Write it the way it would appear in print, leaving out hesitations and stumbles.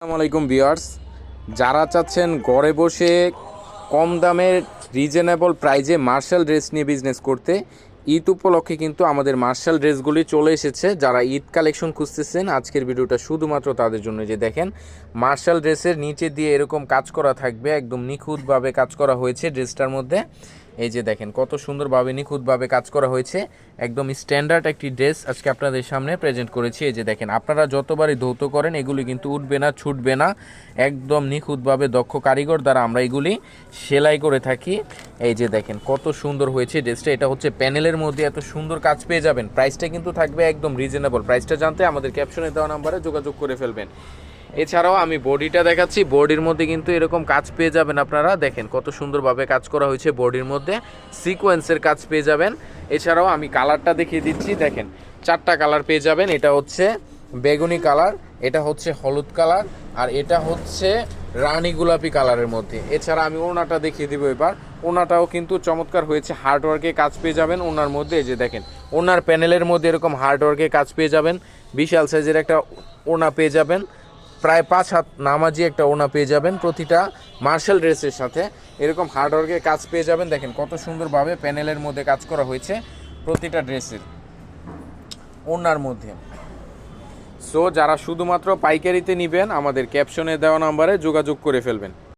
আসসালামু আলাইকুম ভিউয়ার্স, যারা চাচ্ছেন ঘরে বসে কম দামে রিজনেবল প্রাইজে মার্শাল ড্রেস নিয়ে বিজনেস করতে, ঈদ উপলক্ষে কিন্তু আমাদের মার্শাল ড্রেসগুলি চলে এসেছে। যারা ঈদ কালেকশন খুঁজতেছেন আজকের ভিডিওটা শুধুমাত্র তাদের জন্য। যে দেখেন, মার্শাল ড্রেসের নিচে দিয়ে এরকম কাজ করা থাকবে, একদম নিখুঁতভাবে কাজ করা হয়েছে ড্রেসটার মধ্যে। এই যে দেখেন কত সুন্দরভাবে নিখুঁতভাবে কাজ করা হয়েছে, একদম স্ট্যান্ডার্ড একটি ড্রেস আজকে আপনাদের সামনে প্রেজেন্ট করেছি। এই যে দেখেন, আপনারা যতবারই ধৌত করেন এগুলি কিন্তু উঠবে না, ছুটবে না, একদম নিখুঁতভাবে দক্ষ কারিগর দ্বারা আমরা এগুলি সেলাই করে থাকি। এই যে দেখেন কত সুন্দর হয়েছে ড্রেসটা। এটা হচ্ছে প্যানেলের মধ্যে এত সুন্দর কাজ পেয়ে যাবেন। প্রাইসটা কিন্তু থাকবে একদম রিজনেবল। প্রাইসটা জানতে আমাদের ক্যাপশনে দেওয়া নাম্বারে যোগাযোগ করে ফেলবেন। এছাড়াও আমি বডিটা দেখাচ্ছি, বডির মধ্যে কিন্তু এরকম কাজ পেয়ে যাবেন। আপনারা দেখেন কত সুন্দরভাবে কাজ করা হয়েছে, বডির মধ্যে সিকোয়েন্সের কাজ পেয়ে যাবেন। এছাড়াও আমি কালারটা দেখিয়ে দিচ্ছি, দেখেন 4টা কালার পেয়ে যাবেন। এটা হচ্ছে বেগুনি কালার, এটা হচ্ছে হলুদ কালার, আর এটা হচ্ছে রানী গোলাপি কালারের মধ্যে। এছাড়া আমি ওড়নাটা দেখিয়ে দিব এবার। ওড়নাটাও কিন্তু চমৎকার হয়েছে, হার্ডওয়ার্কে কাজ পেয়ে যাবেন ওড়নার মধ্যে। এই যে দেখেন, ওড়নার প্যানেলের মধ্যে এরকম হার্ডওয়ার্কে কাজ পেয়ে যাবেন। বিশাল সাইজের একটা ওড়না পেয়ে যাবেন, প্রায় 5 হাত নামাজি একটা ওড়না পেয়ে যাবেন। প্রতিটা মার্শাল ড্রেসের সাথে এরকম হার্ডওয়ার্কের কাজ পেয়ে যাবেন। দেখেন কত সুন্দরভাবে প্যানেলের মধ্যে কাজ করা হয়েছে প্রতিটা ড্রেসের ওড়নার মধ্যে। সো যারা শুধুমাত্র পাইকারিতে নেবেন আমাদের ক্যাপশনে দেওয়া নাম্বারে যোগাযোগ করে ফেলবেন।